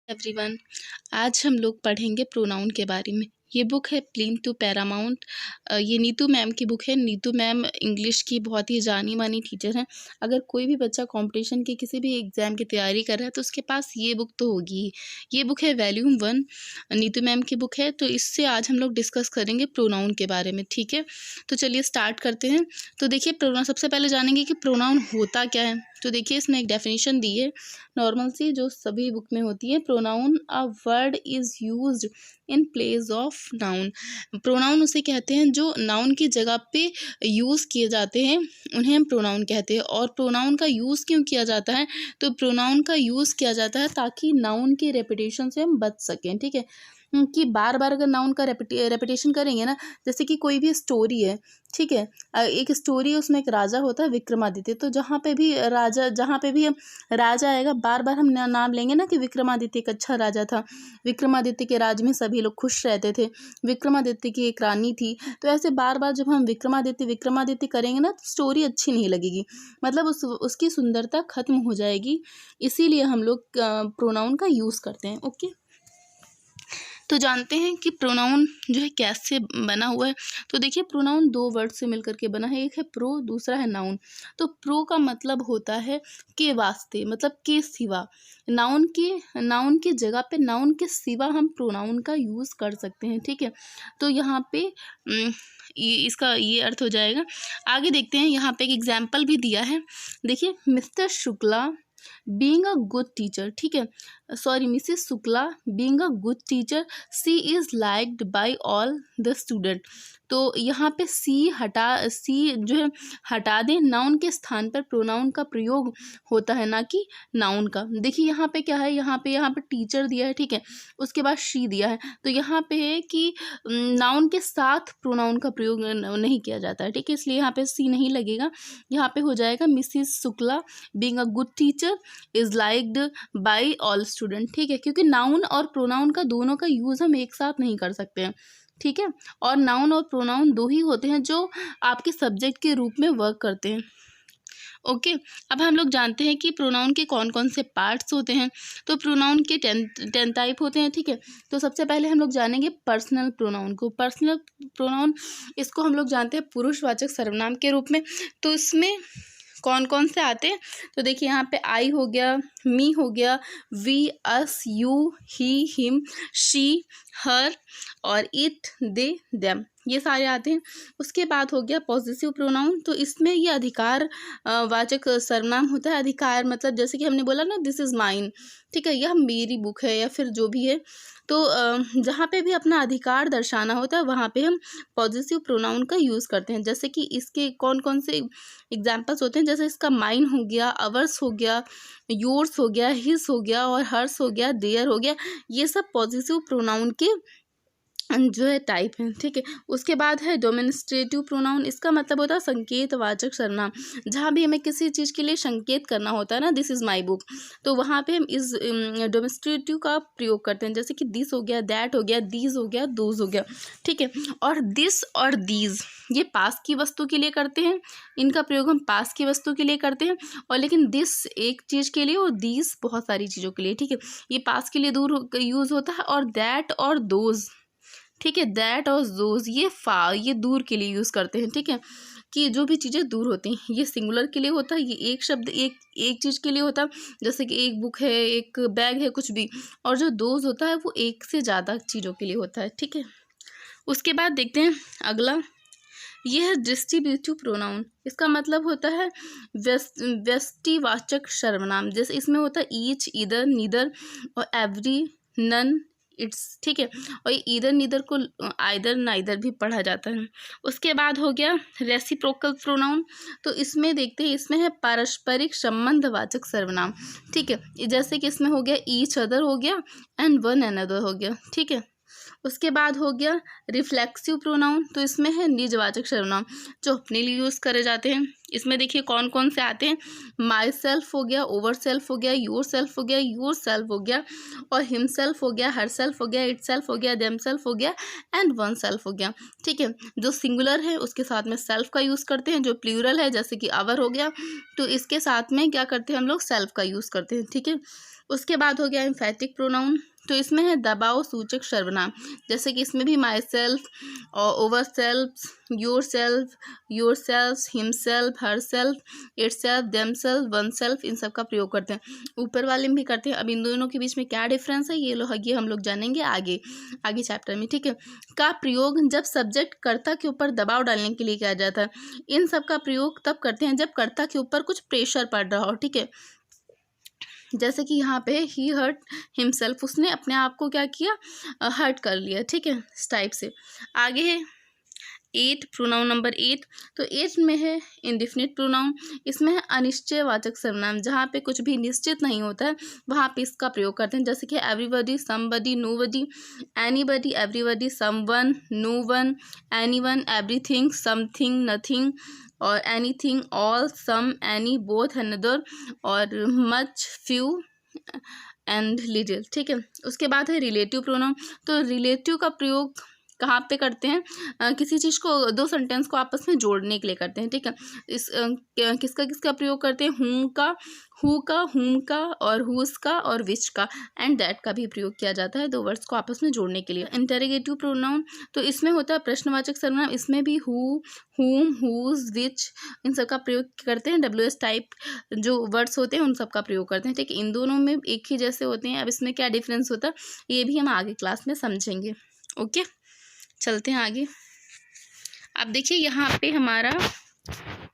Everyone, आज हम लोग पढ़ेंगे प्रोनाउन के बारे में। ये बुक है प्लिंथ टू पैरामाउंट। ये नीतू मैम की बुक है। नीतू मैम इंग्लिश की बहुत ही जानी मानी टीचर हैं। अगर कोई भी बच्चा कंपटीशन के किसी भी एग्ज़ाम की तैयारी कर रहा है तो उसके पास ये बुक तो होगी ही। ये बुक है वॉल्यूम 1, नीतू मैम की बुक है। तो इससे आज हम लोग डिस्कस करेंगे प्रोनाउन के बारे में, ठीक है। तो चलिए स्टार्ट करते हैं। तो देखिए प्रोनाउन, सबसे पहले जानेंगे कि प्रोनाउन होता क्या है। तो देखिए इसमें एक डेफिनेशन दी है नॉर्मल सी, जो सभी बुक में होती है। Pronoun a word is used in place of noun. Pronoun उसे कहते हैं जो नाउन की जगह पे यूज़ किए जाते हैं, उन्हें हम प्रोनाउन कहते हैं। और प्रोनाउन का यूज़ क्यों किया जाता है? तो प्रोनाउन का यूज़ किया जाता है ताकि नाउन की रेपिटेशन से हम बच सकें, ठीक है। कि बार बार अगर नाउन का रेपिटेशन करेंगे ना, जैसे कि कोई भी स्टोरी है, ठीक है। एक स्टोरी है, उसमें एक राजा होता है विक्रमादित्य। तो जहाँ पे भी राजा आएगा, बार बार हम नाम लेंगे ना कि विक्रमादित्य एक अच्छा राजा था, विक्रमादित्य के राज में सभी लोग खुश रहते थे, विक्रमादित्य की एक रानी थी। तो ऐसे बार बार जब हम विक्रमादित्य विक्रमादित्य करेंगे ना, तो स्टोरी अच्छी नहीं लगेगी, मतलब उसकी सुंदरता खत्म हो जाएगी। इसीलिए हम लोग प्रोनाउन का यूज़ करते हैं, ओके। तो जानते हैं कि प्रोनाउन जो है कैसे बना हुआ है। तो देखिए प्रोनाउन दो वर्ड से मिलकर के बना है, एक है प्रो, दूसरा है नाउन। तो प्रो का मतलब होता है के वास्ते, मतलब के सिवा। नाउन की जगह पे, नाउन के सिवा हम प्रोनाउन का यूज़ कर सकते हैं, ठीक है। तो यहाँ पे इसका ये अर्थ हो जाएगा। आगे देखते हैं, यहाँ पे एक एग्जाम्पल भी दिया है। देखिए Mr Shukla being a good teacher, ठीक है, sorry Mrs Shukla being a good teacher, she is liked by all the student. तो यहाँ पे सी जो है हटा दें, नाउन के स्थान पर प्रोनाउन का प्रयोग होता है, ना कि नाउन का। देखिए यहाँ पे क्या है, यहाँ पे टीचर दिया है, ठीक है, उसके बाद शी दिया है। तो यहाँ पे है कि नाउन के साथ प्रोनाउन का प्रयोग नहीं किया जाता है, ठीक है, इसलिए यहाँ पे सी नहीं लगेगा। यहाँ पे हो जाएगा Mrs Shukla being a good teacher is liked by all student, ठीक है, क्योंकि नाउन और प्रोनाउन का दोनों का यूज़ हम एक साथ नहीं कर सकते हैं, ठीक है। और नाउन और प्रोनाउन दो ही होते हैं जो आपके सब्जेक्ट के रूप में वर्क करते हैं, ओके। अब हम लोग जानते हैं कि प्रोनाउन के कौन कौन से पार्ट्स होते हैं। तो प्रोनाउन के 10 टाइप होते हैं, ठीक है। तो सबसे पहले हम लोग जानेंगे पर्सनल प्रोनाउन को। पर्सनल प्रोनाउन, इसको हम लोग जानते हैं पुरुषवाचक सर्वनाम के रूप में। तो इसमें कौन कौन से आते हैं? तो देखिए यहाँ पे आई हो गया, मी हो गया, we, us, you, he, him, she, her और इट, दे, देम, ये सारे आते हैं। उसके बाद हो गया पॉसेसिव प्रोनाउन। तो इसमें ये अधिकार वाचक सर्वनाम होता है। अधिकार मतलब जैसे कि हमने बोला ना, दिस इज़ माइन, ठीक है, यह मेरी बुक है, या फिर जो भी है। तो जहाँ पे भी अपना अधिकार दर्शाना होता है, वहाँ पे हम पॉसेसिव प्रोनाउन का यूज़ करते हैं। जैसे कि इसके कौन कौन से एग्जाम्पल्स होते हैं, जैसे इसका माइन हो गया, अवर्स हो गया, योर्स हो गया, हिज हो गया और हर्स हो गया, देयर हो गया। ये सब पॉसेसिव प्रोनाउन के जो है टाइप है, ठीक है। उसके बाद है डेमोन्स्ट्रेटिव प्रोनाउन। इसका मतलब होता है संकेतवाचक सर्वनाम। जहाँ भी हमें किसी चीज़ के लिए संकेत करना होता है ना, दिस इज़ माई बुक, तो वहाँ पे हम इस डेमोन्स्ट्रेटिव का प्रयोग करते हैं। जैसे कि दिस हो गया, दैट हो गया, दीज हो गया, दोज हो गया, ठीक है। और दिस और दीज ये पास की वस्तु के लिए करते हैं, इनका प्रयोग हम पास की वस्तु के लिए करते हैं। और लेकिन दिस एक चीज़ के लिए और दीज बहुत सारी चीज़ों के लिए, ठीक है। ये पास के लिए दूर यूज़ होता है। और दैट और दोज, ठीक है, दैट और दोज ये दूर के लिए यूज़ करते हैं, ठीक है, कि जो भी चीज़ें दूर होती हैं, ये सिंगुलर के लिए होता है। ये एक शब्द एक चीज़ के लिए होता है, जैसे कि एक बुक है, एक बैग है, कुछ भी। और जो दोज होता है वो एक से ज़्यादा चीज़ों के लिए होता है, ठीक है। उसके बाद देखते हैं अगला, यह है डिस्ट्रीब्यूटिव प्रोनाउन। इसका मतलब होता है व्यष्टिवाचक सर्वनाम। जैसे इसमें होता है ईच, ईदर, नीदर और एवरी, नन, इट्स, ठीक है। और ये ईदर नीदर को आइदर नाइदर भी पढ़ा जाता है। उसके बाद हो गया रेसिप्रोकल प्रोनाउन। तो इसमें देखते हैं, इसमें है पारस्परिक संबंधवाचक सर्वनाम, ठीक है। जैसे कि इसमें हो गया ईच अदर हो गया एंड वन अनदर हो गया, ठीक है। उसके बाद हो गया रिफ्लेक्सिव प्रोनाउन। तो इसमें है निजवाचक सर्वनाम जो अपने लिए यूज़ करे जाते हैं। इसमें देखिए कौन कौन से आते हैं, माई सेल्फ हो गया, ओवर सेल्फ हो गया, योर सेल्फ हो गया, योर सेल्फ हो गया और हिम सेल्फ हो गया, हर सेल्फ हो गया, इट सेल्फ हो गया, देम सेल्फ हो गया एंड वन सेल्फ हो गया, ठीक है। जो सिंगुलर है उसके साथ में सेल्फ का यूज़ करते हैं, जो प्लूरल है जैसे कि आवर हो गया, तो इसके साथ में क्या करते हैं हम लोग, सेल्फ का यूज़ करते हैं, ठीक है। उसके बाद हो गया एम्फैटिक प्रोनाउन, तो इसमें है दबाव सूचक सर्वनाम, जैसे कि इसमें भी माई सेल्फ और our self, your self, your self, himself, her self, it self, them self, one self, इन सब का प्रयोग करते हैं। ऊपर वाले में भी करते हैं। अब इन दोनों के बीच में क्या डिफरेंस है ये हम लोग जानेंगे आगे आगे चैप्टर में, ठीक है। का प्रयोग जब सब्जेक्ट कर्ता के ऊपर दबाव डालने के लिए किया जाता है। इन सब का प्रयोग तब करते हैं जब कर्ता के ऊपर कुछ प्रेशर पड़ रहा हो, ठीक है। जैसे कि यहाँ पे ही हर्ट हिमसेल्फ, उसने अपने आप को क्या किया, हर्ट कर लिया, ठीक है, इस टाइप से। आगे है 8, प्रोनाउन नंबर 8। तो 8 में है इंडिफिनिट प्रोनाउन, इसमें है अनिश्चयवाचक सर्वनाम, जहाँ पे कुछ भी निश्चित नहीं होता है वहाँ पे इसका प्रयोग करते हैं, जैसे कि everybody, somebody, nobody, anybody, everybody, someone, no one, anyone, everything, something, nothing, और anything, all, some, any, both, another, और मच, फ्यू एंड लिटिल, ठीक है। उसके बाद है रिलेटिव प्रोनाउन। तो रिलेटिव का प्रयोग कहाँ पे करते हैं, किसी चीज़ को, दो सेंटेंस को आपस में जोड़ने के लिए करते हैं, ठीक है। इस किसका किसका प्रयोग करते हैं, हूँ का, हुम का, और हुस का, और विच का, एंड दैट का भी प्रयोग किया जाता है दो वर्ड्स को आपस में जोड़ने के लिए। इंटरोगेटिव प्रोनाउन, तो इसमें होता है प्रश्नवाचक सर्वनाम, इसमें भी हु, हुम, हुज, विच, इन सब का प्रयोग करते हैं। WS टाइप जो वर्ड्स होते हैं उन सब का प्रयोग करते हैं, ठीक है। इन दोनों में एक ही जैसे होते हैं। अब इसमें क्या डिफरेंस होता है ये भी हम आगे क्लास में समझेंगे, ओके। चलते हैं आगे। अब देखिए यहाँ पे हमारा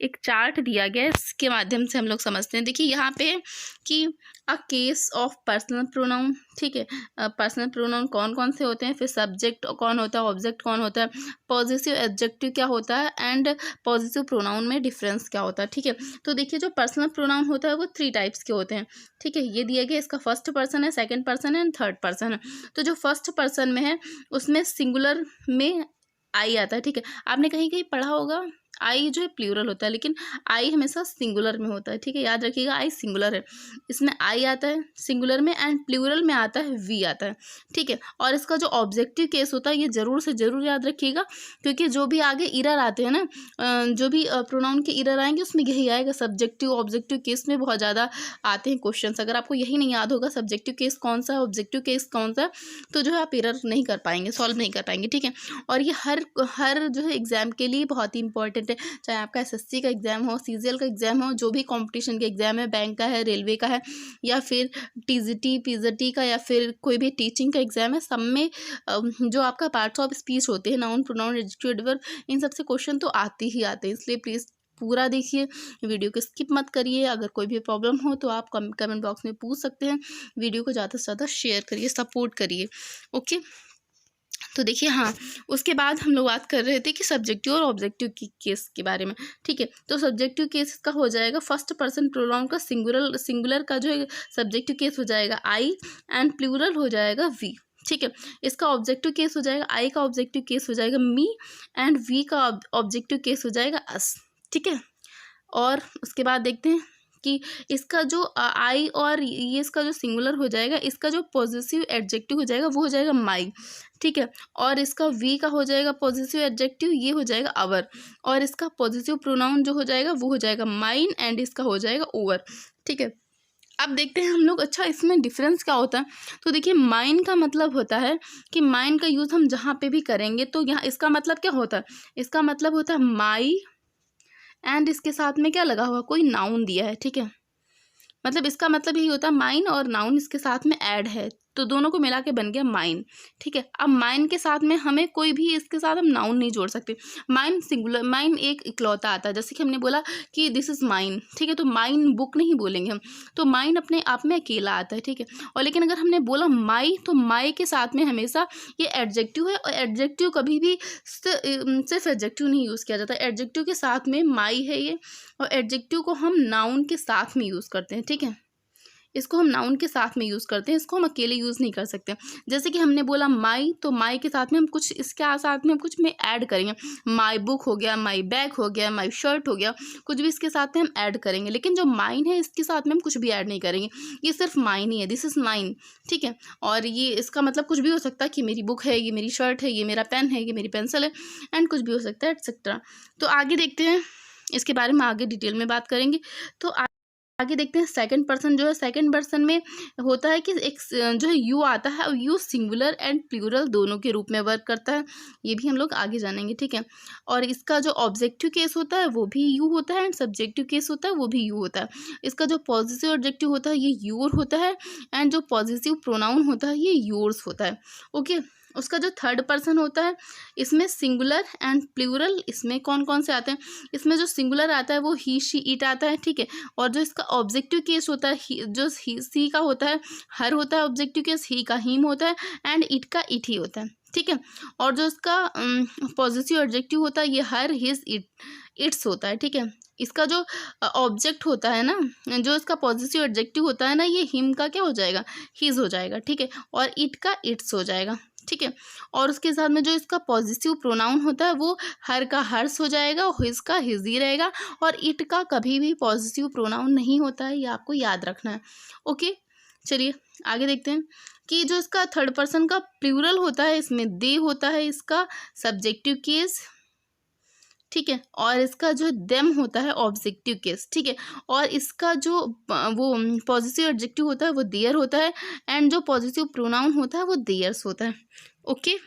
एक चार्ट दिया गया है, इसके माध्यम से हम लोग समझते हैं। देखिए यहाँ पे कि a case of personal pronoun, ठीक है। पर्सनल प्रोनाउन कौन कौन से होते हैं, फिर सब्जेक्ट कौन होता है, ऑब्जेक्ट कौन होता है, पॉजिटिव एडजेक्टिव क्या होता है, एंड पॉजिटिव प्रोनाउन में डिफरेंस क्या होता है, ठीक है। तो देखिए जो पर्सनल प्रोनाउन होता है वो 3 टाइप्स के होते हैं, ठीक है। ये दिया गया, इसका फर्स्ट पर्सन है, सेकेंड पर्सन है, एंड थर्ड पर्सन है। तो जो फर्स्ट पर्सन में है उसमें सिंगुलर में आई आता है, ठीक है। आपने कहीं कहीं पढ़ा होगा आई जो है प्लूरल होता है, लेकिन आई हमेशा सिंगुलर में होता है, ठीक है। याद रखिएगा आई सिंगुलर है, इसमें आई आता है सिंगुलर में, एंड प्लूरल में आता है वी आता है, ठीक है। और इसका जो ऑब्जेक्टिव केस होता है ये ज़रूर से ज़रूर याद रखिएगा, क्योंकि जो भी आगे इरर आते हैं ना, जो भी प्रोनाउन के इरर आएंगे उसमें यही आएगा। सब्जेक्टिव ऑब्जेक्टिव केस में बहुत ज़्यादा आते हैं क्वेश्चन। अगर आपको यही नहीं याद होगा सब्जेक्टिव केस कौन सा है, ऑब्जेक्टिव केस कौन सा है, तो जो है आप इरर नहीं कर पाएंगे, सॉल्व नहीं कर पाएंगे, ठीक है। और ये हर जो है एग्जाम के लिए बहुत ही इंपॉर्टेंट है, चाहे आपका SSC का एग्जाम हो, CGL का एग्जाम हो, जो भी कंपटीशन का एग्जाम है, बैंक का है, रेलवे का है, या फिर TGT PGT का, या फिर कोई भी टीचिंग का एग्जाम है, सब में जो आपका पार्ट्स ऑफ स्पीच होते हैं, नाउन, प्रोनाउन, एडजेक्टिव, एडवर्ब, इन सबसे क्वेश्चन तो आते ही आते हैं। इसलिए प्लीज़ पूरा देखिए, वीडियो को स्किप मत करिए। अगर कोई भी प्रॉब्लम हो तो आप कमेंट बॉक्स में पूछ सकते हैं। वीडियो को ज़्यादा से ज़्यादा शेयर करिए, सपोर्ट करिए, ओके। तो देखिए हाँ, उसके बाद हम लोग बात कर रहे थे कि सब्जेक्टिव और ऑब्जेक्टिव की केस के बारे में, ठीक है। तो सब्जेक्टिव केस का हो जाएगा फर्स्ट पर्सन प्रोनाउन का सिंगुलर का जो है सब्जेक्टिव केस हो जाएगा आई, एंड प्लूरल हो जाएगा वी, ठीक है। इसका ऑब्जेक्टिव केस हो जाएगा, आई का ऑब्जेक्टिव केस हो जाएगा मी, एंड वी का ऑब्जेक्टिव केस हो जाएगा अस, ठीक है। और उसके बाद देखते हैं कि इसका जो आई और ये इसका जो सिंगुलर हो जाएगा, इसका जो पॉजिटिव एडजेक्टिव हो जाएगा वो हो जाएगा माई, ठीक है। और इसका वी का हो जाएगा पॉजिटिव एडजेक्टिव, ये हो जाएगा अवर। और इसका पॉजिटिव प्रोनाउन जो हो जाएगा वो हो जाएगा माइन, एंड इसका हो जाएगा ओवर, ठीक है। अब देखते हैं हम लोग, अच्छा इसमें डिफरेंस क्या होता है। तो देखिए माइन का मतलब होता है कि माइन का यूज़ हम जहाँ पे भी करेंगे तो यहाँ इसका मतलब क्या होता है, इसका मतलब होता है माई, एंड इसके साथ में क्या लगा हुआ, कोई नाउन दिया है, ठीक है। मतलब इसका मतलब यही होता है माइन और नाउन इसके साथ में ऐड है, तो दोनों को मिला के बन गया माइन, ठीक है। अब माइन के साथ में हमें कोई भी इसके साथ हम नाउन नहीं जोड़ सकते। माइन सिंगुलर, माइन एक इकलौता आता है, जैसे कि हमने बोला कि दिस इज़ माइन, ठीक है। तो माइन बुक नहीं बोलेंगे हम, तो माइन अपने आप में अकेला आता है, ठीक है। और लेकिन अगर हमने बोला माई, तो माई के साथ में हमेशा ये एडजेक्टिव है, और एडजेक्टिव कभी भी सिर्फ एडजेक्टिव नहीं यूज़ किया जाता, एडजेक्टिव के साथ में माई है ये, और एडजेक्टिव को हम नाउन के साथ में यूज़ करते हैं, ठीक है। इसको हम नाउन के साथ में यूज़ करते हैं, इसको हम अकेले यूज़ नहीं कर सकते। जैसे कि हमने बोला माई, तो माई के साथ में हम कुछ, इसके साथ में हम कुछ में ऐड करेंगे, माई बुक हो गया, माई बैग हो गया, माई शर्ट हो गया, कुछ भी इसके साथ में हम ऐड करेंगे। लेकिन जो माइन है इसके साथ में हम कुछ भी ऐड नहीं करेंगे, ये सिर्फ माइन ही है, दिस इज़ माइन, ठीक है। और ये इसका मतलब कुछ भी हो सकता है कि मेरी बुक है, ये मेरी शर्ट है, ये मेरा पेन है, ये मेरी पेंसिल है, एंड कुछ भी हो सकता है एटसेट्रा। तो आगे देखते हैं, इसके बारे में आगे डिटेल में बात करेंगे। तो आगे देखते हैं सेकंड पर्सन जो है, सेकंड पर्सन में होता है कि एक जो है यू आता है, और यू सिंगुलर एंड प्लूरल दोनों के रूप में वर्क करता है, ये भी हम लोग आगे जानेंगे, ठीक है। और इसका जो ऑब्जेक्टिव केस होता है वो भी यू होता है, एंड सब्जेक्टिव केस होता है वो भी यू होता है। इसका जो पॉजिटिव ऑब्जेक्टिव होता है ये योर होता है, एंड जो पॉजिटिव प्रोनाउन होता है ये योर्स होता है, ओके। उसका जो थर्ड पर्सन होता है इसमें सिंगुलर एंड प्लूरल, इसमें कौन कौन से आते हैं, इसमें जो सिंगुलर आता है वो ही शी इट आता है, ठीक है। और जो इसका ऑब्जेक्टिव केस होता है जो सी का होता है हर होता है ऑब्जेक्टिव केस, ही का हिम होता है, एंड इट का इट ही होता है, ठीक है। और जो इसका पॉजिटिव ऑब्जेक्टिव होता है ये हर हिज इट्स होता है, ठीक है। इसका जो ऑब्जेक्ट होता है ना, जो इसका पॉजिटिव ऑब्जेक्टिव होता है ना, ये हिम का क्या हो जाएगा, हिज हो जाएगा, ठीक है। और इट का इट्स हो जाएगा, ठीक है। और उसके साथ में जो इसका पॉजिटिव प्रोनाउन होता है वो हर का हर्स हो जाएगा, हिज का हिज ही रहेगा, और इट का कभी भी पॉजिटिव प्रोनाउन नहीं होता है, ये आपको याद रखना है, ओके। चलिए आगे देखते हैं कि जो इसका थर्ड पर्सन का प्लूरल होता है इसमें दे होता है इसका सब्जेक्टिव केस, ठीक है। और इसका जो देम होता है ऑब्जेक्टिव केस, ठीक है। और इसका जो वो पॉजिटिव एडजेक्टिव होता है वो देयर होता है, एंड जो पॉजिटिव प्रोनाउन होता है वो देयर्स होता है, ओके।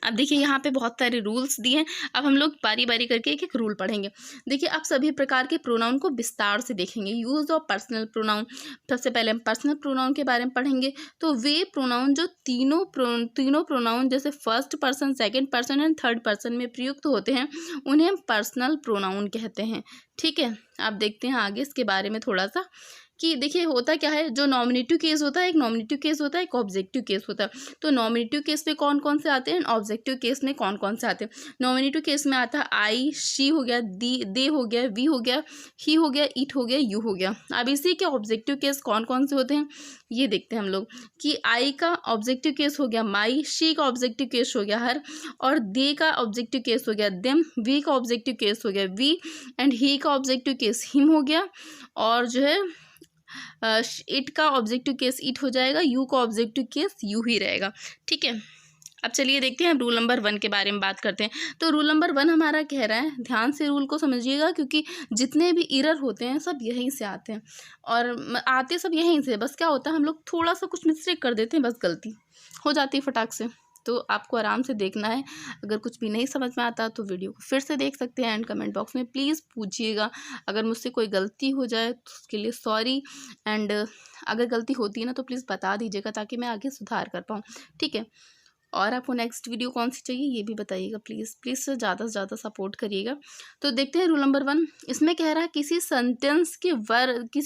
अब देखिए यहाँ पे बहुत सारे रूल्स दिए हैं, अब हम लोग बारी बारी करके एक एक रूल पढ़ेंगे। देखिए आप सभी प्रकार के प्रोनाउन को विस्तार से देखेंगे। यूज़ ऑफ पर्सनल प्रोनाउन, सबसे पहले हम पर्सनल प्रोनाउन के बारे में पढ़ेंगे। तो वे प्रोनाउन जो तीनों प्रोनाउन जैसे first person, second person and third person में प्रयुक्त होते हैं उन्हें हम पर्सनल प्रोनाउन कहते हैं, ठीक है। आप देखते हैं आगे इसके बारे में थोड़ा सा कि देखिए होता क्या है, जो नॉमिनेटिव केस होता है एक नॉमिनेटिव केस होता है, एक ऑब्जेक्टिव केस होता है। तो नॉमिनेटिव केस में कौन कौन से आते हैं, ऑब्जेक्टिव केस में कौन कौन से आते हैं। नॉमिनेटिव केस में आता है आई, शी हो गया, दे हो गया, वी हो गया, ही हो गया, इट हो गया, यू हो गया। अब इसी के ऑब्जेक्टिव केस कौन कौन से होते हैं ये देखते हैं हम लोग कि आई का ऑब्जेक्टिव केस हो गया माई, शी का ऑब्जेक्टिव केस हो गया हर, और दे का ऑब्जेक्टिव केस हो गया देम, वी का ऑब्जेक्टिव केस हो गया वी, एंड ही का ऑब्जेक्टिव केस हिम हो गया, और जो है इट का ऑब्जेक्टिव केस इट हो जाएगा, यू का ऑब्जेक्टिव केस यू ही रहेगा, ठीक है। अब चलिए देखते हैं रूल नंबर 1 के बारे में बात करते हैं। तो रूल नंबर 1 हमारा कह रहा है, ध्यान से रूल को समझिएगा क्योंकि जितने भी एरर होते हैं सब यहीं से आते हैं, और आते सब यहीं से, बस क्या होता है हम लोग थोड़ा सा कुछ मिस्टेक कर देते हैं, बस गलती हो जाती है फटाक से। तो आपको आराम से देखना है, अगर कुछ भी नहीं समझ में आता तो वीडियो को फिर से देख सकते हैं, एंड कमेंट बॉक्स में प्लीज़ पूछिएगा। अगर मुझसे कोई गलती हो जाए तो उसके लिए सॉरी, एंड अगर गलती होती है ना तो प्लीज़ बता दीजिएगा ताकि मैं आगे सुधार कर पाऊँ, ठीक है। और आपको नेक्स्ट वीडियो कौन सी चाहिए ये भी बताइएगा, प्लीज़ से ज़्यादा सपोर्ट करिएगा। तो देखते हैं रूल नंबर 1, इसमें कह रहा है किसी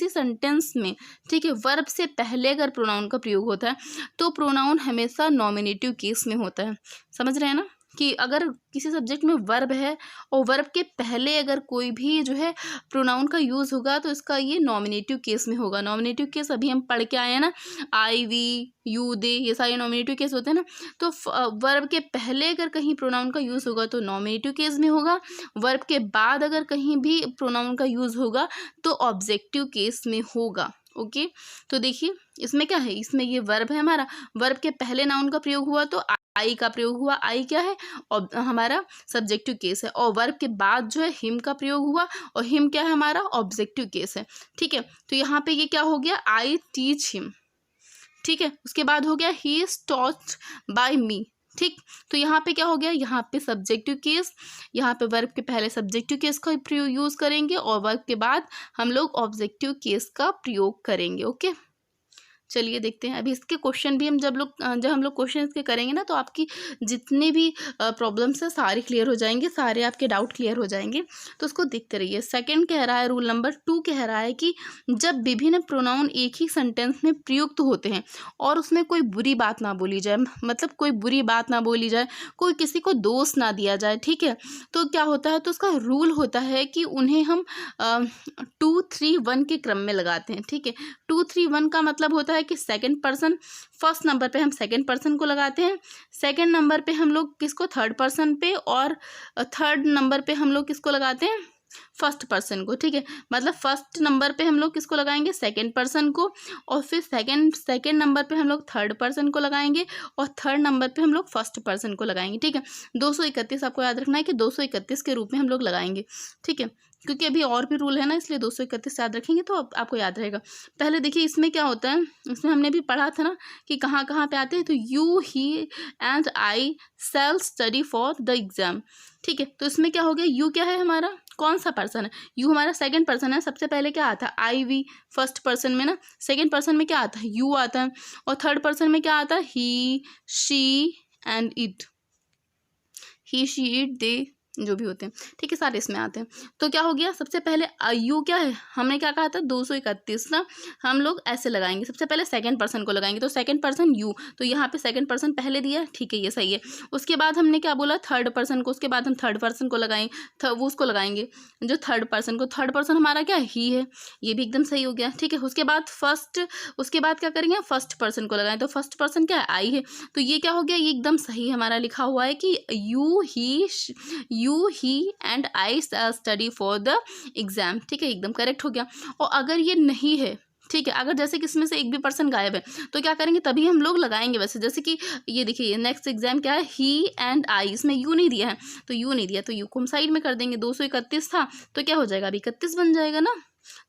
सेंटेंस में, ठीक है, वर्ब से पहले अगर प्रोनाउन का प्रयोग होता है तो प्रोनाउन हमेशा नॉमिनेटिव केस में होता है। समझ रहे हैं ना कि अगर किसी सब्जेक्ट में वर्ब है और वर्ब के पहले अगर कोई भी जो है प्रोनाउन का यूज़ होगा तो इसका ये नॉमिनेटिव केस में होगा। नॉमिनेटिव केस अभी हम पढ़ के आए हैं ना, आई, वी, यू, दे, ये सारे नॉमिनेटिव केस होते हैं ना। तो वर्ब के पहले अगर कहीं प्रोनाउन का यूज़ होगा तो नॉमिनेटिव केस में होगा, वर्ब के बाद अगर कहीं भी प्रोनाउन का यूज़ होगा तो ऑब्जेक्टिव केस में होगा, ओके। तो देखिए इसमें क्या है, इसमें ये वर्ब है हमारा, वर्ब के पहले नाउन का प्रयोग हुआ तो आई का प्रयोग हुआ, आई क्या है और हमारा सब्जेक्टिव केस है, और वर्ब के बाद जो है हिम का प्रयोग हुआ, और हिम क्या है हमारा ऑब्जेक्टिव केस है, ठीक है। तो यहाँ पे ये क्या हो गया, आई टीच हिम, ठीक है। उसके बाद हो गया ही इज टॉट बाय मी, ठीक। तो यहाँ पे क्या हो गया, यहाँ पे सब्जेक्टिव केस, यहाँ पे वर्ब के पहले सब्जेक्टिव केस का प्रयोग यूज़ करेंगे और वर्ब के बाद हम लोग ऑब्जेक्टिव केस का प्रयोग करेंगे, ओके। चलिए देखते हैं अभी इसके क्वेश्चन भी हम जब हम लोग क्वेश्चन इसके करेंगे ना तो आपकी जितने भी प्रॉब्लम्स है सारे क्लियर हो जाएंगे, सारे आपके डाउट क्लियर हो जाएंगे। तो उसको देखते रहिए। सेकंड कह रहा है, रूल नंबर 2 कह रहा है कि जब विभिन्न प्रोनाउन एक ही सेंटेंस में प्रयुक्त होते हैं और उसमें कोई बुरी बात ना बोली जाए, मतलब कोई बुरी बात ना बोली जाए, कोई किसी को दोष ना दिया जाए, ठीक है, तो क्या होता है, तो उसका रूल होता है कि उन्हें हम 2, 3, 1 के क्रम में लगाते हैं, ठीक है। 2, 3, 1 का मतलब होता है कि सेकंड पर्सन, फर्स्ट नंबर पे हम सेकंड पर्सन को लगाते हैं, सेकंड नंबर पे हम लोग किसको, थर्ड पर्सन पे, और थर्ड नंबर पे हम लोग किसको लगाते हैं, फर्स्ट पर्सन को, ठीक है। मतलब फर्स्ट नंबर पे हम लोग किसको लगाएंगे, सेकंड पर्सन को, और फिर सेकंड नंबर पे हम लोग थर्ड पर्सन को लगाएंगे, और थर्ड नंबर पे हम लोग फर्स्ट पर्सन को लगाएंगे, ठीक है। 231 आपको याद रखना है कि 231 के रूप में हम लोग लगाएंगे, ठीक है, क्योंकि अभी और भी रूल है ना, इसलिए 231 याद रखेंगे तो आपको याद रहेगा। पहले देखिए इसमें क्या होता है, इसमें हमने भी पढ़ा था ना कि कहाँ कहाँ पे आते हैं, तो you he and I shall study for the exam, ठीक है। तो इसमें क्या हो गया, यू क्या है हमारा, कौन सा पर्सन है, यू हमारा सेकंड पर्सन है। सबसे पहले क्या आता है, आई वी फर्स्ट पर्सन में ना, सेकंड पर्सन में क्या आता है, यू आता है, और थर्ड पर्सन में क्या आता है, he she and it, he she it they जो भी होते हैं, ठीक है, सारे इसमें आते हैं। तो क्या हो गया, सबसे पहले यू क्या है, हमने क्या कहा था 231 ना, हम लोग ऐसे लगाएंगे, सबसे पहले सेकंड पर्सन को लगाएंगे, तो सेकंड पर्सन यू, तो यहाँ पे सेकंड पर्सन पहले दिया, ठीक है, ये सही है। उसके बाद हमने क्या बोला, थर्ड पर्सन को, उसके बाद हम थर्ड पर्सन को लगाएंगे, वो उसको लगाएंगे जो थर्ड पर्सन हमारा क्या है, ही है, ये भी एकदम सही हो गया, ठीक है। उसके बाद उसके बाद क्या करेंगे, फर्स्ट पर्सन को लगाएं, तो फर्स्ट पर्सन क्या है, आई है, तो ये क्या हो गया, ये एकदम सही हमारा लिखा हुआ है कि you he and I study for the exam, ठीक है, एकदम करेक्ट हो गया। और अगर ये नहीं है, ठीक है, अगर जैसे कि इसमें से एक भी पर्सन गायब है तो क्या करेंगे, तभी हम लोग लगाएंगे वैसे, जैसे कि ये देखिए नेक्स्ट एग्जाम क्या है, ही एंड आई, इसमें यू नहीं दिया है, तो यू नहीं दिया तो यू को हम साइड में कर देंगे, 231 था तो क्या हो जाएगा, अभी 31 बन जाएगा ना,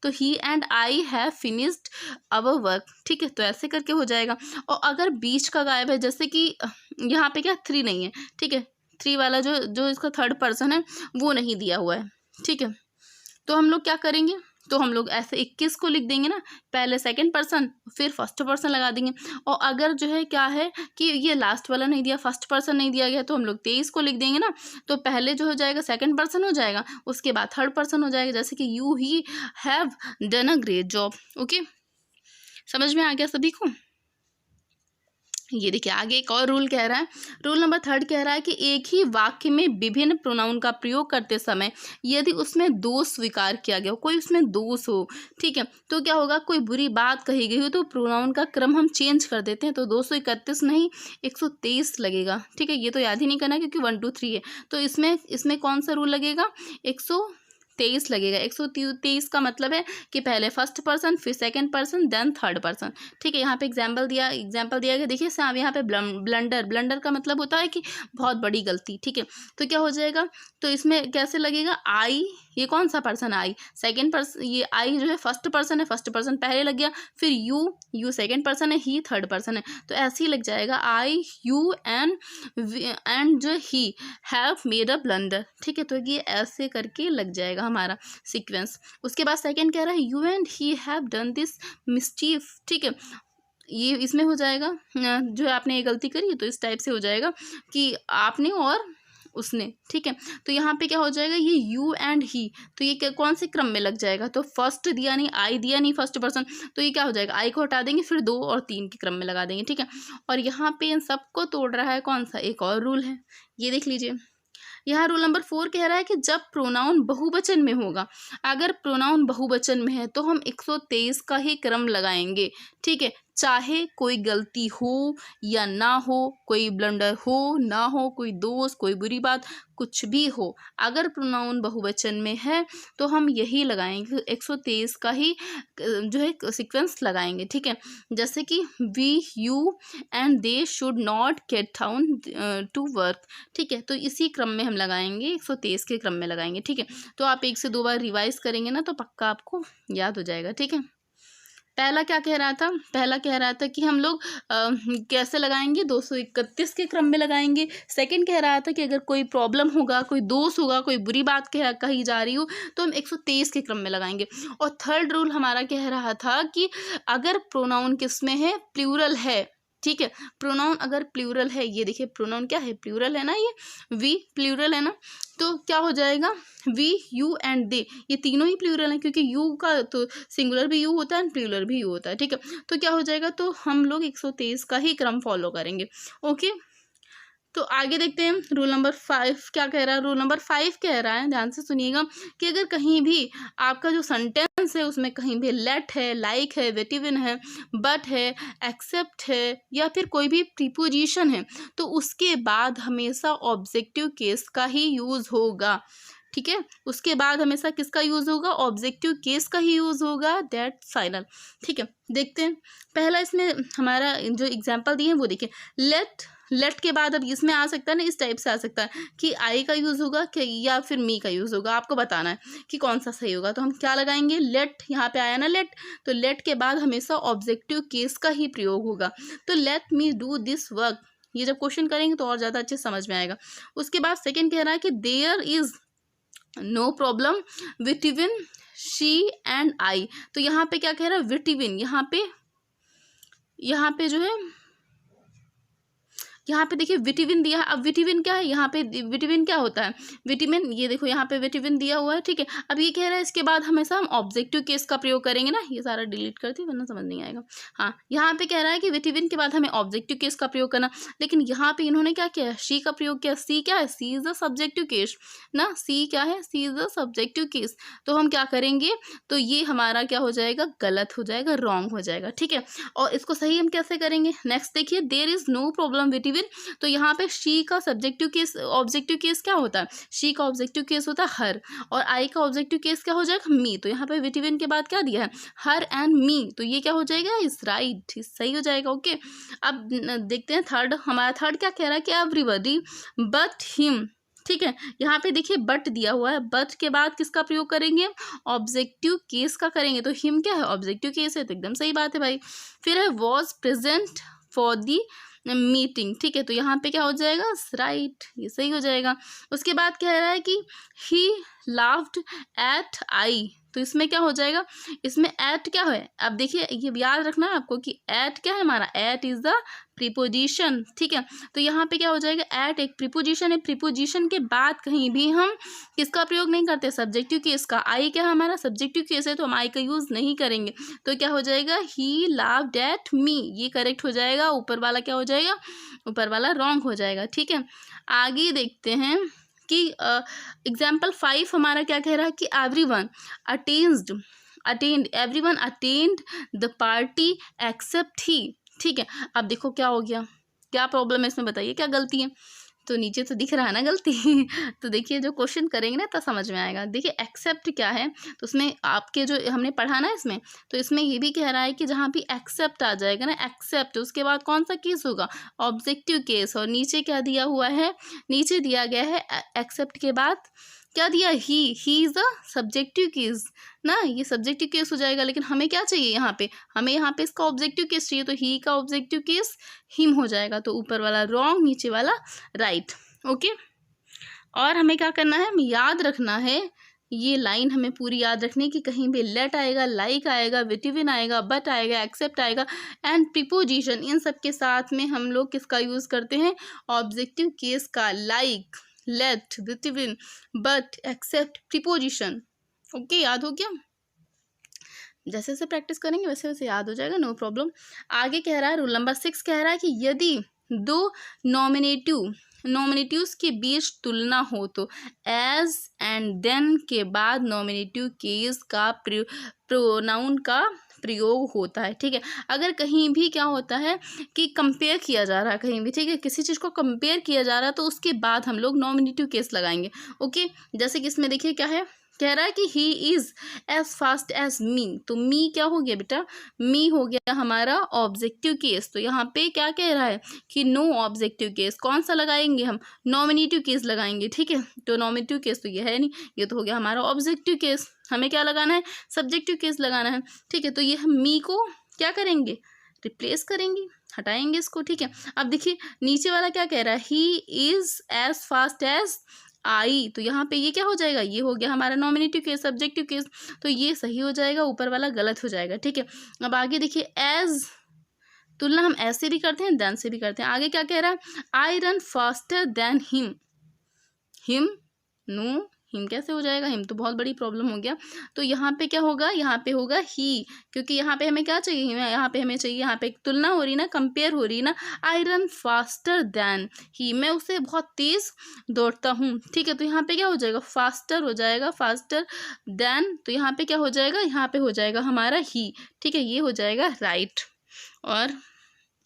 तो he and I have finished our work, ठीक है, तो ऐसे करके हो जाएगा। और अगर बीच का गायब है, जैसे कि यहाँ पे क्या 3 नहीं है, ठीक है, 3 वाला जो इसका थर्ड पर्सन है वो नहीं दिया हुआ है, ठीक है, तो हम लोग क्या करेंगे, तो हम लोग ऐसे 21 को लिख देंगे ना, पहले सेकंड पर्सन फिर फर्स्ट पर्सन लगा देंगे। और अगर जो है क्या है कि ये लास्ट वाला नहीं दिया, फर्स्ट पर्सन नहीं दिया गया, तो हम लोग 23 को लिख देंगे ना, तो पहले जो हो जाएगा सेकंड पर्सन हो जाएगा, उसके बाद थर्ड पर्सन हो जाएगा, जैसे कि you he have done a great job. Okay, समझ में आ गया सभी को। ये देखिए आगे एक और रूल कह रहा है, रूल नंबर 3 कह रहा है कि एक ही वाक्य में विभिन्न प्रोनाउन का प्रयोग करते समय यदि उसमें दोष स्वीकार किया गया हो, कोई उसमें दोष हो, ठीक है, तो क्या होगा, कोई बुरी बात कही गई हो तो प्रोनाउन का क्रम हम चेंज कर देते हैं, तो 231 नहीं 123 लगेगा, ठीक है। ये तो याद ही नहीं करना क्योंकि 1 2 3 है, तो इसमें कौन सा रूल लगेगा, 123 लगेगा। 123 का मतलब है कि पहले फर्स्ट पर्सन फिर second person then third person, ठीक है। यहाँ पे एग्जाम्पल दिया गया, देखिए साहब यहाँ पे ब्लंडर का मतलब होता है कि बहुत बड़ी गलती, ठीक है, तो क्या हो जाएगा, तो इसमें कैसे लगेगा, आई, ये कौन सा पर्सन, आई सेकंड पर्सन, ये आई जो है फर्स्ट पर्सन है, फर्स्ट पर्सन पहले लग गया, फिर यू सेकंड पर्सन है, ही थर्ड पर्सन है, तो ऐसे ही लग जाएगा, आई यू एंड जो he have made a blunder, ठीक है, तो ये ऐसे करके लग जाएगा हमारा सीक्वेंस। उसके बाद सेकंड कह रहा है you and he have done this mischief, ठीक है, ये इसमें हो जाएगा जो है आपने ये गलती करी तो इस टाइप से हो जाएगा कि आपने और उसने, ठीक है, तो यहाँ पे क्या हो जाएगा, ये यू एंड ही, तो ये कौन से क्रम में लग जाएगा, तो फर्स्ट दिया नहीं, आई दिया नहीं फर्स्ट पर्सन, तो ये क्या हो जाएगा, आई को हटा देंगे फिर 2 और 3 के क्रम में लगा देंगे, ठीक है। और यहाँ पे इन सबको तोड़ रहा है कौन सा, एक और रूल है, ये देख लीजिए। यहाँ रूल नंबर 4 कह रहा है कि जब प्रोनाउन बहुवचन में होगा, अगर प्रोनाउन बहुवचन में है तो हम 123 का ही क्रम लगाएंगे, ठीक है, चाहे कोई गलती हो या ना हो, कोई ब्लंडर हो ना हो, कोई दोष, कोई बुरी बात, कुछ भी हो, अगर प्रोनाउन बहुवचन में है तो हम यही लगाएंगे, 123 का ही जो है सीक्वेंस लगाएंगे, ठीक है। जैसे कि we you and they should not get down to work, ठीक है, तो इसी क्रम में हम लगाएंगे, 123 के क्रम में लगाएंगे, ठीक है। तो आप 1 से 2 बार रिवाइज करेंगे ना तो पक्का आपको याद हो जाएगा, ठीक है। पहला क्या कह रहा था, पहला कह रहा था कि हम लोग कैसे लगाएंगे, 231 के क्रम में लगाएंगे। सेकंड कह रहा था कि अगर कोई प्रॉब्लम होगा, कोई दोष होगा, कोई बुरी बात कही जा रही हो तो हम 123 के क्रम में लगाएंगे। और थर्ड रूल हमारा कह रहा था कि अगर प्रोनाउन किस में है, प्लूरल है, ठीक है, प्रोनाउन अगर प्लूरल है, ये देखिए प्रोनाउन क्या है, प्लूरल है ना, ये वी प्लूरल है ना, तो क्या हो जाएगा, वी यू एंड दे, ये तीनों ही प्लूरल हैं क्योंकि यू का तो सिंगुलर भी यू होता है, प्लूरल भी यू होता है, ठीक है। तो क्या हो जाएगा, तो हम लोग 123 का ही क्रम फॉलो करेंगे। ओके, तो आगे देखते हैं रूल नंबर 5 क्या कह रहा है। रूल नंबर 5 कह रहा है, ध्यान से सुनिएगा, कि अगर कहीं भी आपका जो सेंटेंस है उसमें कहीं भी लेट है, लाइक है, वेटिवन है, बट है, एक्सेप्ट है या फिर कोई भी प्रीपोजिशन है तो उसके बाद हमेशा ऑब्जेक्टिव केस का ही यूज़ होगा, ठीक है। उसके बाद हमेशा किसका यूज़ होगा, ऑब्जेक्टिव केस का ही यूज़ होगा, दैट फाइनल। ठीक है, देखते हैं पहला इसमें हमारा जो एग्जाम्पल दिए हैं वो देखिए। लेट के बाद अब इसमें आ सकता है ना, इस टाइप से आ सकता है कि आई का यूज़ होगा कि या फिर मी का यूज़ होगा, आपको बताना है कि कौन सा सही होगा। तो हम क्या लगाएंगे, लेट, यहाँ पे आया ना लेट, तो लेट के बाद हमेशा ऑब्जेक्टिव केस का ही प्रयोग होगा। तो let me do this work, ये जब क्वेश्चन करेंगे तो और ज़्यादा अच्छे समझ में आएगा। उसके बाद सेकेंड कह रहा है कि there is no problem between she and I. तो यहाँ पे क्या कह रहा है, बिटवीन, यहाँ पे जो है, यहाँ पे देखिए विटामिन दिया है। अब विटामिन क्या है, यहाँ पे विटामिन क्या होता है, विटामिन, ये देखो यहाँ पे विटामिन दिया हुआ है। ठीक है, अब ये कह रहा है इसके बाद हमेशा हम ऑब्जेक्टिव केस का प्रयोग करेंगे ना, ये सारा डिलीट करती वरना समझ नहीं आएगा। हाँ, यहाँ पे कह रहा है कि विटामिन के बाद हमें ऑब्जेक्टिव केस का प्रयोग करना, लेकिन यहाँ पे इन्होंने क्या किया, शी का प्रयोग किया। सी क्या है, सी इज द सब्जेक्टिव केस ना, सी क्या है, सी इज द सब्जेक्टिव केस। तो हम क्या करेंगे, तो ये हमारा क्या हो जाएगा, गलत हो जाएगा, रॉन्ग हो जाएगा। ठीक है, और इसको सही हम कैसे करेंगे, नेक्स्ट देखिए, there is no problem between. तो यहाँ पे शी का सब्जेक्टिव केस, ऑब्जेक्टिव केस क्या होता है, शी का ऑब्जेक्टिव केस होता है हर, और आई का ऑब्जेक्टिव केस क्या हो जाएगा, मी। तो यहाँ पे विटामिन के बाद क्या दिया है, हर एंड मी, तो ये क्या हो जाएगा, इज राइट, सही हो जाएगा। ओके, अब देखते हैं थर्ड, हमारा थर्ड क्या कह रहा है कि एवरीबॉडी बट हिम। ठीक है, यहाँ पे देखिए बट दिया हुआ है, बट के बाद किसका प्रयोग करेंगे, ऑब्जेक्टिव केस का करेंगे। तो हिम क्या है, ऑब्जेक्टिव केस है, तो एकदम सही बात है भाई। फिर है was present for the meeting. ठीक है, तो यहाँ पे क्या हो जाएगा, राइट, ये सही हो जाएगा। उसके बाद कह रहा है कि ही लाफ्ड एट आई। तो इसमें क्या हो जाएगा, इसमें एट क्या है, अब देखिए ये याद रखना है आपको कि एट क्या है हमारा, एट इज द प्रीपोजिशन। ठीक है, तो यहाँ पे क्या हो जाएगा, एट एक प्रीपोजिशन है, प्रीपोजिशन के बाद कहीं भी हम किसका प्रयोग नहीं करते, सब्जेक्टिव केस का। आई क्या हमारा सब्जेक्टिव केस है, तो हम आई का यूज़ नहीं करेंगे। तो क्या हो जाएगा, ही लाफ्ड एट मी, ये करेक्ट हो जाएगा। ऊपर वाला क्या हो जाएगा, ऊपर वाला रॉन्ग हो जाएगा। ठीक है, आगे देखते हैं कि एग्जाम्पल 5 हमारा क्या कह रहा है कि everyone attend the party except he. ठीक है, अब देखो क्या हो गया, क्या प्रॉब्लम है इसमें, बताइए क्या गलती है। तो नीचे तो दिख रहा है ना गलती तो देखिए जो क्वेश्चन करेंगे ना तो समझ में आएगा। देखिए एक्सेप्ट क्या है, तो उसमें आपके जो हमने पढ़ा ना इसमें, तो इसमें ये भी कह रहा है कि जहाँ भी एक्सेप्ट आ जाएगा ना, एक्सेप्ट, उसके बाद कौन सा केस होगा, ऑब्जेक्टिव केस। और नीचे क्या दिया हुआ है, नीचे दिया गया है एक्सेप्ट के बाद क्या दिया, he is the subjective case ना, ये सब्जेक्टिव केस हो जाएगा। लेकिन हमें क्या चाहिए यहाँ पे, हमें यहाँ पे इसका ऑब्जेक्टिव केस चाहिए, तो ही का ऑब्जेक्टिव केस हिम हो जाएगा। तो ऊपर वाला रॉन्ग, नीचे वाला राइट। ओके, और हमें क्या करना है, हमें याद रखना है, ये लाइन हमें पूरी याद रखनी कि कहीं भी लेट आएगा, लाइक आएगा, विटामिन आएगा, बट आएगा, एक्सेप्ट आएगा एंड प्रीपोजिशन, इन सब के साथ में हम लोग किसका यूज़ करते हैं, ऑब्जेक्टिव केस का, like, let, between, but, except, preposition. Okay, याद हो गया, जैसे जैसे प्रैक्टिस करेंगे वैसे वैसे याद हो जाएगा, नो प्रॉब्लम। आगे कह रहा है रूल नंबर 6 कह रहा है कि यदि दो नॉमिनेटिव्स के बीच तुलना हो तो एज एंड देन के बाद नॉमिनेटिव केस का प्रोनाउन का प्रयोग होता है। ठीक है, अगर कहीं भी क्या होता है कि कंपेयर किया जा रहा है, कहीं भी, ठीक है, किसी चीज़ को कंपेयर किया जा रहा है, तो उसके बाद हम लोग नॉमिनेटिव केस लगाएंगे। ओके, जैसे कि इसमें देखिए क्या है, कह रहा है कि he is as fast as me. तो मी क्या हो गया बेटा, मी हो गया हमारा ऑब्जेक्टिव केस। तो यहाँ पे क्या कह रहा है कि नो ऑब्जेक्टिव केस, कौन सा लगाएंगे हम, नॉमिनेटिव केस लगाएंगे। ठीक है, तो नॉमिनेटिव केस तो ये है नहीं, ये तो हो गया हमारा ऑब्जेक्टिव केस। हमें क्या लगाना है, सब्जेक्टिव केस लगाना है। ठीक है, तो ये हम मी को क्या करेंगे, रिप्लेस करेंगे, हटाएंगे इसको। ठीक है, अब देखिए नीचे वाला क्या कह रहा है, he is as fast as I. तो यहाँ पे ये क्या हो जाएगा, ये हो गया हमारा नॉमिनेटिव केस, सब्जेक्टिव केस, तो ये सही हो जाएगा, ऊपर वाला गलत हो जाएगा। ठीक है, अब आगे देखिए, एज तुलना हम ऐसे भी करते हैं, देन से भी करते हैं। आगे क्या कह रहा है, I run faster than him, no, him कैसे हो जाएगा, हिम तो बहुत बड़ी प्रॉब्लम हो गया। तो यहाँ पे क्या होगा, यहाँ पे होगा ही, क्योंकि यहाँ पे हमें क्या चाहिए, यहाँ पे हमें चाहिए, यहाँ पे एक तुलना हो रही ना, कंपेयर हो रही ना, I run faster than he, मैं उससे बहुत तेज़ दौड़ता हूँ। ठीक है, तो यहाँ पे क्या हो जाएगा, फास्टर हो जाएगा, फास्टर देन, तो यहाँ पे क्या हो जाएगा, यहाँ पे हो जाएगा हमारा ही। ठीक है, ये हो जाएगा राइट। और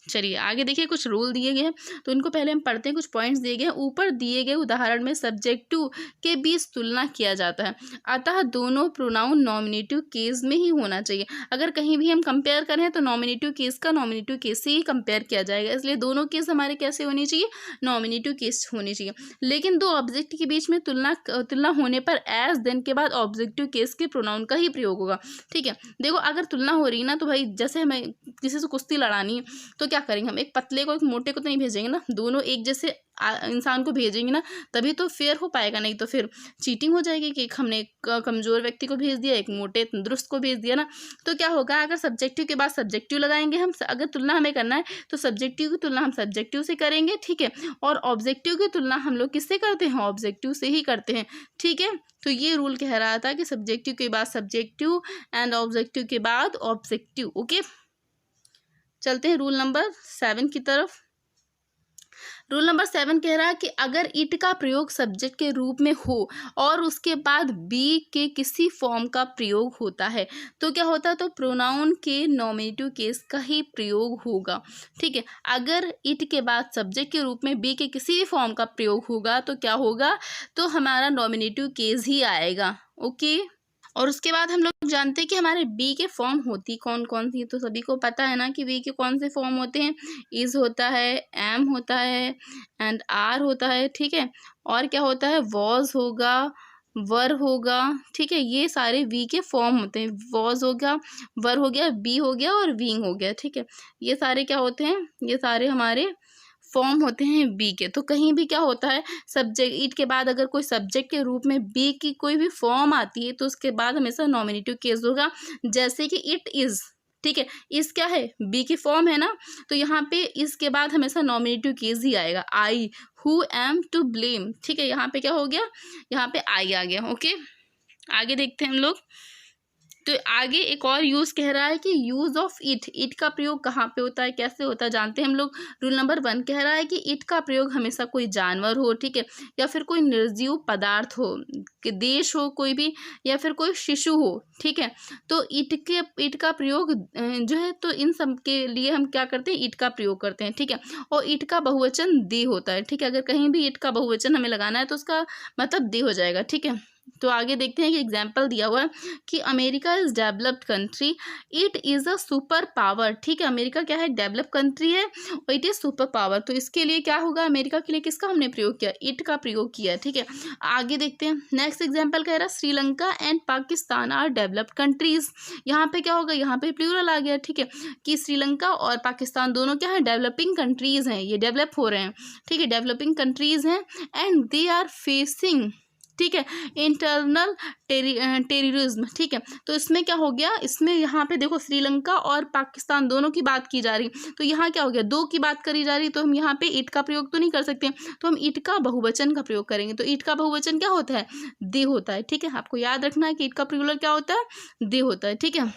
चलिए आगे देखिए, कुछ रूल दिए गए हैं तो इनको पहले हम पढ़ते हैं। कुछ पॉइंट्स दिए गए हैं। ऊपर दिए गए उदाहरण में सब्जेक्टिव के बीच तुलना किया जाता है, अतः दोनों प्रोनाउन नॉमिनेटिव केस में ही होना चाहिए। अगर कहीं भी हम कंपेयर करें तो नॉमिनेटिव केस का नॉमिनेटिव केस से ही कंपेयर किया जाएगा, इसलिए दोनों केस हमारे कैसे होनी चाहिए, नॉमिनेटिव केस होनी चाहिए। लेकिन दो ऑब्जेक्ट के बीच में तुलना होने पर एज देन के बाद ऑब्जेक्टिव केस के प्रोनाउन का ही प्रयोग होगा। ठीक है, देखो अगर तुलना हो रही ना तो भाई जैसे हमें किसी से कुश्ती लड़ानी है तो क्या करेंगे, हम एक पतले को एक मोटे को तो नहीं भेजेंगे ना, दोनों एक जैसे इंसान को भेजेंगे ना, तभी तो फेयर हो पाएगा, नहीं तो फिर चीटिंग हो जाएगी कि एक हमने एक कमज़ोर व्यक्ति को भेज दिया, एक मोटे तंदुरुस्त को भेज दिया ना। तो क्या होगा, अगर सब्जेक्टिव के बाद सब्जेक्टिव लगाएंगे हम, अगर तुलना हमें करना है तो सब्जेक्टिव की तुलना हम सब्जेक्टिव से करेंगे, ठीक है, और ऑब्जेक्टिव की तुलना हम लोग किससे करते हैं, ऑब्जेक्टिव से ही करते हैं। ठीक है, तो ये रूल कह रहा था कि सब्जेक्टिव के बाद सब्जेक्टिव एंड ऑब्जेक्टिव के बाद ऑब्जेक्टिव। ओके, चलते हैं रूल नंबर 7 की तरफ। रूल नंबर 7 कह रहा है कि अगर इट का प्रयोग सब्जेक्ट के रूप में हो और उसके बाद बी के किसी फॉर्म का प्रयोग होता है तो क्या होता है, तो प्रोनाउन के नॉमिनेटिव केस का ही प्रयोग होगा। ठीक है, अगर इट के बाद सब्जेक्ट के रूप में बी के किसी भी फॉर्म का प्रयोग होगा तो क्या होगा, तो हमारा नॉमिनेटिव केस ही आएगा। ओके, और उसके बाद हम लोग जानते हैं कि हमारे बी के फॉर्म होती कौन कौन सी, तो सभी को पता है ना कि बी के कौन से फॉर्म होते हैं, इज होता है, एम होता है एंड आर होता है। ठीक है, और क्या होता है, वॉज होगा, वर होगा। ठीक है, ये सारे वी के फॉर्म होते हैं, वॉज हो गया, वर हो गया, बी हो गया और विंग हो गया। ठीक है, ये सारे क्या होते हैं, ये सारे हमारे फॉर्म होते हैं बी के। तो कहीं भी क्या होता है, सब्जेक्ट इट के बाद अगर कोई सब्जेक्ट के रूप में बी की कोई भी फॉर्म आती है तो उसके बाद हमेशा नॉमिनेटिव केस होगा। जैसे कि इट इज़, ठीक है, इस क्या है, बी की फॉर्म है ना, तो यहाँ पे इसके बाद हमेशा नॉमिनेटिव केस ही आएगा। I who am to blame, ठीक है, यहाँ पे क्या हो गया, यहाँ पे आई आ गया। ओके, आगे देखते हैं हम लोग। तो आगे एक और यूज़ कह रहा है कि यूज़ ऑफ इट, इट का प्रयोग कहाँ पे होता है, कैसे होता है, जानते हैं हम लोग। रूल नंबर 1 कह रहा है कि इट का प्रयोग हमेशा कोई जानवर हो, ठीक है, या फिर कोई निर्जीव पदार्थ हो, कि देश हो कोई भी, या फिर कोई शिशु हो। ठीक है, तो इट का प्रयोग जो है, तो इन सब के लिए हम क्या करते हैं, इट का प्रयोग करते हैं। ठीक है, और इट का बहुवचन दे होता है। ठीक है, अगर कहीं भी इट का बहुवचन हमें लगाना है तो उसका मतलब दे हो जाएगा। ठीक है, तो आगे देखते हैं कि एग्जाम्पल दिया हुआ है कि America is developed country, it is a super power. ठीक है, अमेरिका क्या है, डेवलप कंट्री है और इट इज़ सुपर पावर। तो इसके लिए क्या होगा, अमेरिका के लिए किसका हमने प्रयोग किया, इट का प्रयोग किया। ठीक है, आगे देखते हैं। नेक्स्ट एग्जाम्पल कह रहा है Sri Lanka and Pakistan are developed countries. यहाँ पे क्या होगा, यहाँ पे प्लूरल आ गया। ठीक है, कि श्रीलंका और पाकिस्तान दोनों क्या है, डेवलपिंग कंट्रीज हैं, ये डेवलप हो रहे हैं। ठीक है, डेवलपिंग कंट्रीज हैं एंड दे आर फेसिंग, ठीक है, इंटरनल टेररिज्म। ठीक है, तो इसमें क्या हो गया, इसमें यहाँ पे देखो श्रीलंका और पाकिस्तान दोनों की बात की जा रही, तो यहाँ क्या हो गया, दो की बात करी जा रही, तो हम यहाँ पे इट का प्रयोग तो नहीं कर सकते, तो हम इट का बहुवचन का प्रयोग करेंगे। तो इट का बहुवचन क्या होता है, दे होता है। ठीक है, आपको याद रखना है कि इट का प्लूरल क्या होता है, दे होता है। ठीक है,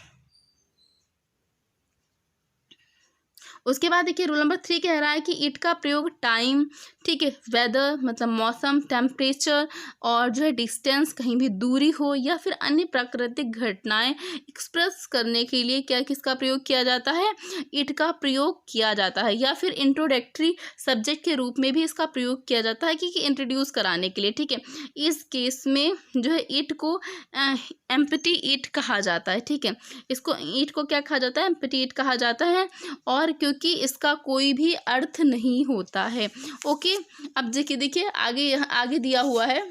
उसके बाद देखिए रूल नंबर 3 कह रहा है कि इट का प्रयोग टाइम, ठीक है, वेदर मतलब मौसम, टेम्परेचर और जो है डिस्टेंस, कहीं भी दूरी हो या फिर अन्य प्राकृतिक घटनाएं एक्सप्रेस करने के लिए क्या किसका प्रयोग किया जाता है, इट का प्रयोग किया जाता है। या फिर इंट्रोडक्टरी सब्जेक्ट के रूप में भी इसका प्रयोग किया जाता है कि इंट्रोड्यूस कराने के लिए। ठीक है, इस केस में जो है इट को एम्पटी इट कहा जाता है। ठीक है, इसको ईट को क्या कहा जाता है, एम्पटी इट कहा जाता है, और क्योंकि इसका कोई भी अर्थ नहीं होता है। ओके, अब देखिए आगे दिया हुआ है,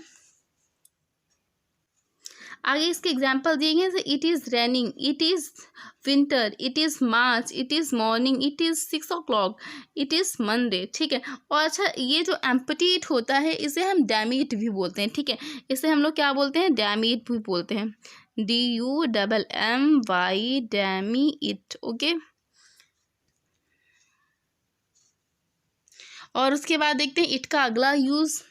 आगे इसके एग्जाम्पल दिए गए, it is raining, it is winter, it is March, it is morning, it is 6 o'clock, it is Monday. ठीक है, और अच्छा ये जो एम्पटी इट होता है इसे हम डैमिट भी बोलते हैं। ठीक है, इसे हम लोग क्या बोलते हैं, डैमिट भी बोलते हैं, DUMMY, डैमी इट। ओके, और उसके बाद देखते हैं इट का अगला यूज़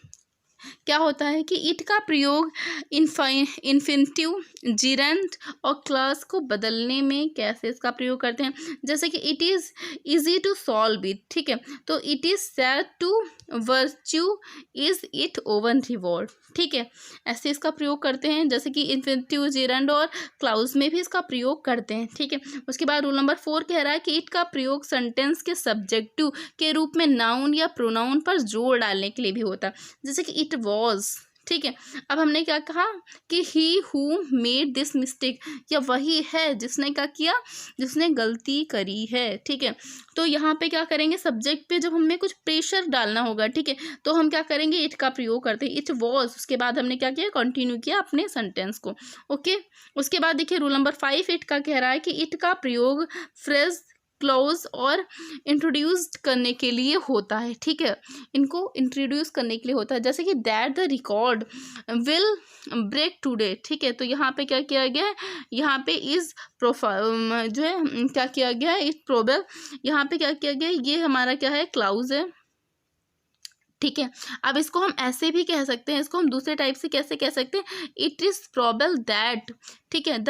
क्या होता है कि इट का प्रयोग इन्फिनिटिव, जिरंड और क्लास को बदलने में कैसे इसका प्रयोग करते हैं। जैसे कि it is easy to solve it, ठीक है, तो it is said to virtue is it own reward, ठीक है, ऐसे इसका प्रयोग करते हैं। जैसे कि इन्फिनिटिव, जिरंड और क्लाउज में भी इसका प्रयोग करते हैं, ठीक है। उसके बाद रूल नंबर 4 कह रहा है कि इट का प्रयोग सेंटेंस के सब्जेक्टिव के रूप में नाउन या प्रोनाउन पर जोर डालने के लिए भी होता है। जैसे कि इट वॉज, ठीक है, अब हमने क्या कहा कि he who made this mistake, या वही है जिसने क्या किया, जिसने गलती करी है, ठीक है। तो यहाँ पे क्या करेंगे, सब्जेक्ट पे जब हमें कुछ प्रेशर डालना होगा, ठीक है, तो हम क्या करेंगे, इट का प्रयोग करते हैं, इट वॉज, उसके बाद हमने क्या किया, कंटिन्यू किया अपने सेंटेंस को, ओके। उसके बाद देखिए रूल नंबर 5 इट का कह रहा है कि इट का प्रयोग फ्रेज, क्लोज और इंट्रोड्यूस करने के लिए होता है, ठीक है, इनको इंट्रोड्यूस करने के लिए होता है। जैसे कि that the record will break today, ठीक है, तो यहाँ पे क्या किया गया है, यहाँ पे इज प्रोफाइल जो है क्या किया गया है, इट प्रोबेबल, यहाँ पे क्या किया गया है, ये हमारा क्या है, क्लाउज है, ठीक है। अब इसको हम ऐसे भी कह सकते हैं, इसको हम दूसरे टाइप से कैसे कह सकते हैं, इट इज़ प्रोबेबल दैट, ठीक है, the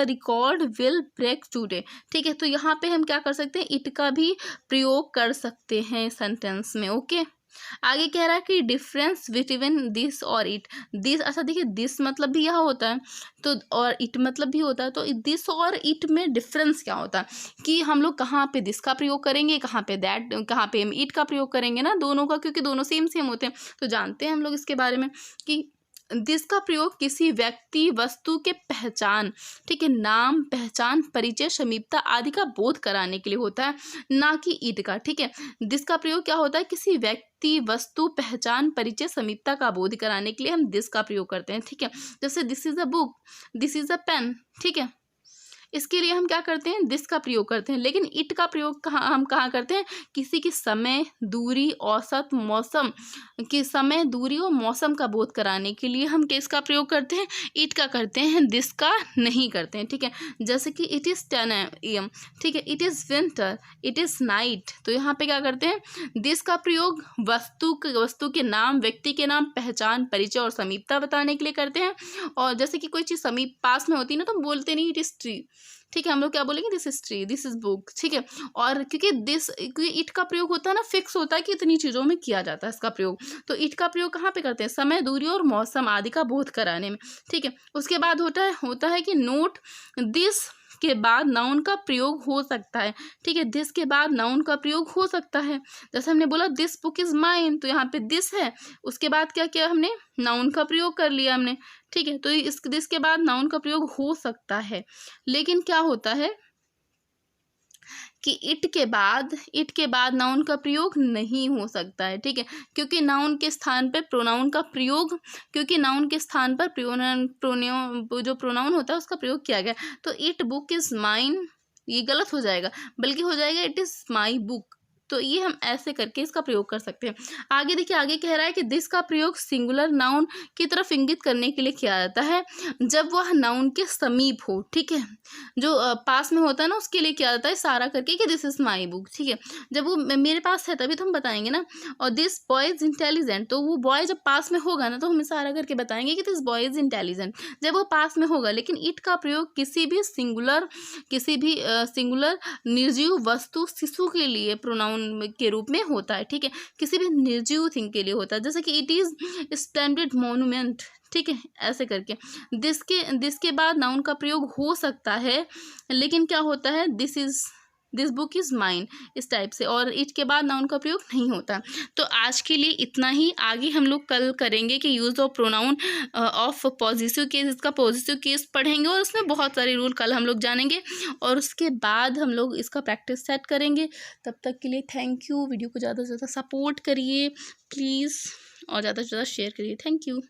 record will break today, ठीक है, तो यहाँ पे हम क्या कर सकते हैं, इट का भी प्रयोग कर सकते हैं सेंटेंस में, ओके। आगे कह रहा है कि डिफरेंस बिटवीन दिस और इट, दिस, अच्छा देखिए दिस मतलब भी यह होता है, तो और इट मतलब भी होता है, तो दिस और इट में डिफरेंस क्या होता है कि हम लोग कहाँ पे दिस का प्रयोग करेंगे, कहाँ पे दैट, कहाँ पे हम इट का प्रयोग करेंगे ना, दोनों का, क्योंकि दोनों सेम सेम होते हैं। तो जानते हैं हम लोग इसके बारे में कि दिस का प्रयोग किसी व्यक्ति, वस्तु के पहचान, ठीक है, नाम, पहचान, परिचय, समीपता आदि का बोध कराने के लिए होता है, ना कि इट का, ठीक है। दिस का प्रयोग क्या होता है, किसी व्यक्ति, वस्तु, पहचान, परिचय, समीपता का बोध कराने के लिए हम दिस का प्रयोग करते हैं, ठीक है। जैसे this is a book, this is a pen, ठीक है, इसके लिए हम क्या करते हैं, दिस का प्रयोग करते हैं। लेकिन इट का प्रयोग हम कहाँ करते हैं, किसी की समय, दूरी, औसत, मौसम के समय, दूरी और मौसम का बोध कराने के लिए हम किसका प्रयोग करते हैं, इट का करते हैं, दिस का नहीं करते हैं, ठीक है। जैसे कि इट इज़ 10 AM, ठीक है, it is winter, it is night, तो यहाँ पे क्या करते हैं, दिस का प्रयोग वस्तु के नाम, व्यक्ति के नाम, पहचान, परिचय और समीपता बताने के लिए करते हैं। और जैसे कि कोई चीज़ समीप पास में होती है ना, तो हम बोलते नहीं इट इज़ ट्री, ठीक है, हम लोग क्या बोलेंगे, this is tree, this is book, ठीक है। और क्योंकि इट का प्रयोग होता है ना, फिक्स होता है कि इतनी चीज़ों में किया जाता है इसका प्रयोग, तो इट का प्रयोग कहाँ पे करते हैं, समय, दूरी और मौसम आदि का बोध कराने में, ठीक है। उसके बाद होता है कि नोट, दिस के बाद नाउन का प्रयोग हो सकता है, ठीक है, दिस के बाद नाउन का प्रयोग हो सकता है। जैसे हमने बोला दिस बुक इज माइन, तो यहाँ पे दिस है, उसके बाद क्या किया हमने, नाउन का प्रयोग कर लिया हमने, ठीक है, तो इस दिस के बाद नाउन का प्रयोग हो सकता है। लेकिन क्या होता है कि इट के बाद नाउन का प्रयोग नहीं हो सकता है, ठीक है, क्योंकि नाउन के स्थान पर प्रोनाउन का प्रयोग, क्योंकि नाउन के स्थान पर जो प्रोनाउन होता है उसका प्रयोग किया गया। तो इट बुक इज माइन, ये गलत हो जाएगा, बल्कि हो जाएगा इट इज माई बुक। तो ये हम ऐसे करके इसका प्रयोग कर सकते हैं। आगे देखिए, आगे कह रहा है कि दिस का प्रयोग सिंगुलर नाउन की तरफ इंगित करने के लिए किया जाता है जब वह नाउन के समीप हो, ठीक है, जो पास में होता है ना उसके लिए किया जाता है इशारा करके कि दिस इज माई बुक, ठीक है। जब वो मेरे पास है तभी तो हम बताएंगे ना। और दिस बॉय इज इंटेलिजेंट, तो वो बॉय जब पास में होगा ना तो हम इशारा करके बताएंगे कि दिस बॉय इज इंटेलिजेंट, जब वो पास में होगा। लेकिन इट का प्रयोग किसी भी सिंगुलर निर्जीव वस्तु, शिशु के लिए प्रोनाउन के रूप में होता है, ठीक है, किसी भी निर्जीव थिंग के लिए होता है। जैसे कि इट इज स्प्लेंडेड मॉन्यूमेंट, ठीक है, ऐसे करके दिस के बाद नाउन का प्रयोग हो सकता है, लेकिन क्या होता है, दिस बुक इज़ माइन, इस टाइप से, और इट के बाद नाउन का प्रयोग नहीं होता। तो आज के लिए इतना ही। आगे हम लोग कल करेंगे कि use of pronoun of positive case, इसका पॉजिटिव केस पढ़ेंगे और उसमें बहुत सारे रूल कल हम लोग जानेंगे, और उसके बाद हम लोग इसका प्रैक्टिस सेट करेंगे। तब तक के लिए थैंक यू। वीडियो को ज़्यादा से ज़्यादा सपोर्ट करिए प्लीज़, और ज़्यादा से ज़्यादा शेयर करिए। Thank you.